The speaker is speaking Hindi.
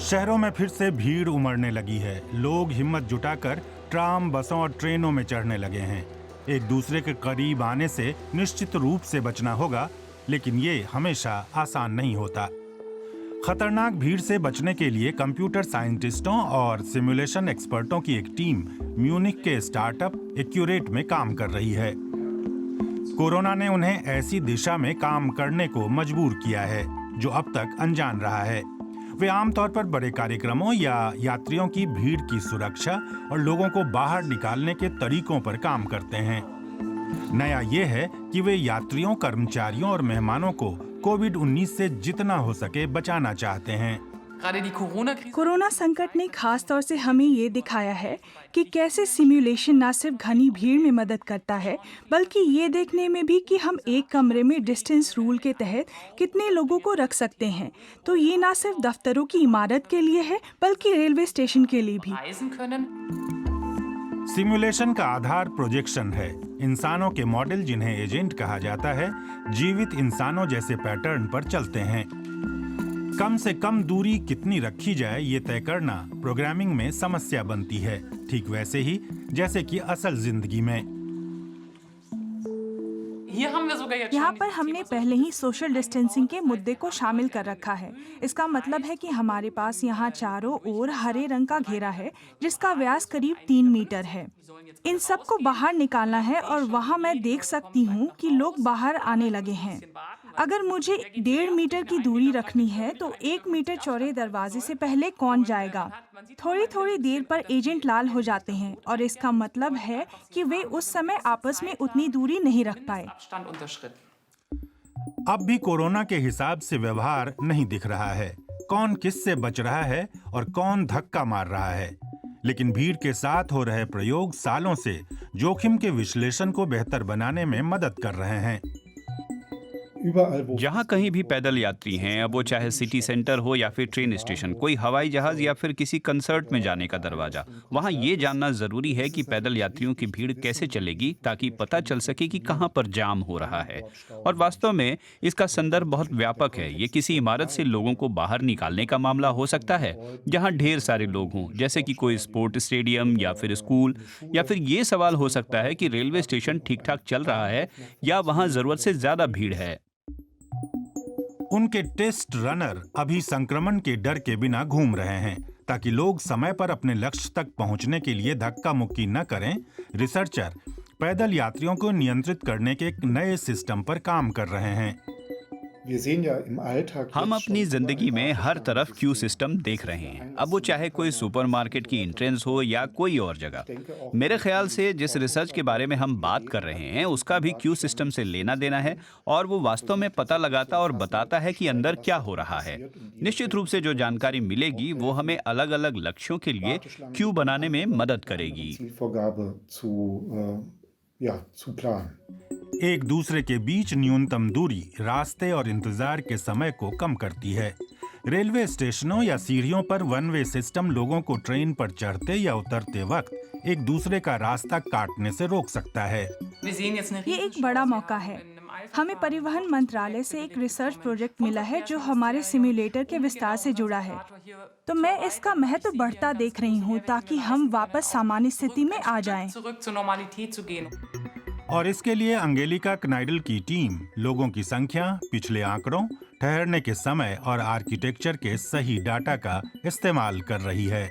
शहरों में फिर से भीड़ उमड़ने लगी है। लोग हिम्मत जुटाकर ट्राम, बसों और ट्रेनों में चढ़ने लगे हैं। एक दूसरे के करीब आने से निश्चित रूप से बचना होगा, लेकिन ये हमेशा आसान नहीं होता। खतरनाक भीड़ से बचने के लिए कंप्यूटर साइंटिस्टों और सिमुलेशन एक्सपर्टों की एक टीम म्यूनिख के स्टार्टअप एक्यूरेट में काम कर रही है। कोरोना ने उन्हें ऐसी दिशा में काम करने को मजबूर किया है जो अब तक अनजान रहा है। वे आमतौर पर बड़े कार्यक्रमों या यात्रियों की भीड़ की सुरक्षा और लोगों को बाहर निकालने के तरीकों पर काम करते हैं। नया ये है कि वे यात्रियों, कर्मचारियों और मेहमानों को कोविड-19 से जितना हो सके बचाना चाहते हैं। कोरोना संकट ने खास तौर से हमें ये दिखाया है कि कैसे सिमुलेशन न सिर्फ घनी भीड़ में मदद करता है, बल्कि ये देखने में भी कि हम एक कमरे में डिस्टेंस रूल के तहत कितने लोगों को रख सकते हैं। तो ये न सिर्फ दफ्तरों की इमारत के लिए है, बल्कि रेलवे स्टेशन के लिए भी। सिमुलेशन का आधार प्रोजेक्शन है। इंसानों के मॉडल, जिन्हें एजेंट कहा जाता है, जीवित इंसानों जैसे पैटर्न पर चलते हैं। कम से कम दूरी कितनी रखी जाए ये तय करना प्रोग्रामिंग में समस्या बनती है, ठीक वैसे ही जैसे कि असल जिंदगी में। यहाँ पर हमने पहले ही सोशल डिस्टेंसिंग के मुद्दे को शामिल कर रखा है। इसका मतलब है कि हमारे पास यहाँ चारों ओर हरे रंग का घेरा है, जिसका व्यास करीब 3 मीटर है। इन सब को बाहर निकालना है और वहाँ मैं देख सकती हूँ कि लोग बाहर आने लगे हैं। अगर मुझे 1.5 मीटर की दूरी रखनी है तो 1 मीटर चौड़े दरवाजे से पहले कौन जाएगा? थोड़ी थोड़ी देर पर एजेंट लाल हो जाते हैं और इसका मतलब है कि वे उस समय आपस में उतनी दूरी नहीं रख पाए। अब भी कोरोना के हिसाब से व्यवहार नहीं दिख रहा है। कौन किससे बच रहा है और कौन धक्का मार रहा है। लेकिन भीड़ के साथ हो रहे प्रयोग सालों से जोखिम के विश्लेषण को बेहतर बनाने में मदद कर रहे हैं। जहाँ कहीं भी पैदल यात्री हैं, अब वो चाहे सिटी सेंटर हो या फिर ट्रेन स्टेशन, कोई हवाई जहाज या फिर किसी कंसर्ट में जाने का दरवाजा, वहाँ ये जानना जरूरी है कि पैदल यात्रियों की भीड़ कैसे चलेगी, ताकि पता चल सके कि कहाँ पर जाम हो रहा है। और वास्तव में इसका संदर्भ बहुत व्यापक है। ये किसी इमारत से लोगों को बाहर निकालने का मामला हो सकता है, जहाँ ढेर सारे लोग हों, जैसे कि कोई स्पोर्ट स्टेडियम या फिर स्कूल, या फिर ये सवाल हो सकता है कि रेलवे स्टेशन ठीक ठाक चल रहा है या वहाँ जरूरत से ज्यादा भीड़ है। उनके टेस्ट रनर अभी संक्रमण के डर के बिना घूम रहे हैं, ताकि लोग समय पर अपने लक्ष्य तक पहुंचने के लिए धक्का मुक्की न करें। रिसर्चर पैदल यात्रियों को नियंत्रित करने के एक नए सिस्टम पर काम कर रहे हैं। हम अपनी जिंदगी में हर तरफ क्यू सिस्टम देख रहे हैं, अब वो चाहे कोई सुपरमार्केट की एंट्रेंस हो या कोई और जगह। मेरे ख्याल से जिस रिसर्च के बारे में हम बात कर रहे हैं, उसका भी क्यू सिस्टम से लेना देना है, और वो वास्तव में पता लगाता और बताता है कि अंदर क्या हो रहा है। निश्चित रूप से जो जानकारी मिलेगी वो हमें अलग अलग लक्ष्यों के लिए क्यू बनाने में मदद करेगी। एक दूसरे के बीच न्यूनतम दूरी रास्ते और इंतजार के समय को कम करती है। रेलवे स्टेशनों या सीढ़ियों पर वन वे सिस्टम लोगों को ट्रेन पर चढ़ते या उतरते वक्त एक दूसरे का रास्ता काटने से रोक सकता है। ये एक बड़ा मौका है। हमें परिवहन मंत्रालय से एक रिसर्च प्रोजेक्ट मिला है जो हमारे सिम्युलेटर के विस्तार से जुड़ा है। तो मैं इसका महत्व बढ़ता देख रही हूँ, ताकि हम वापस सामान्य स्थिति में आ जाएं। और इसके लिए अंगेलिका क्नाइडल की टीम लोगों की संख्या, पिछले आंकड़ों, ठहरने के समय और आर्किटेक्चर के सही डाटा का इस्तेमाल कर रही है।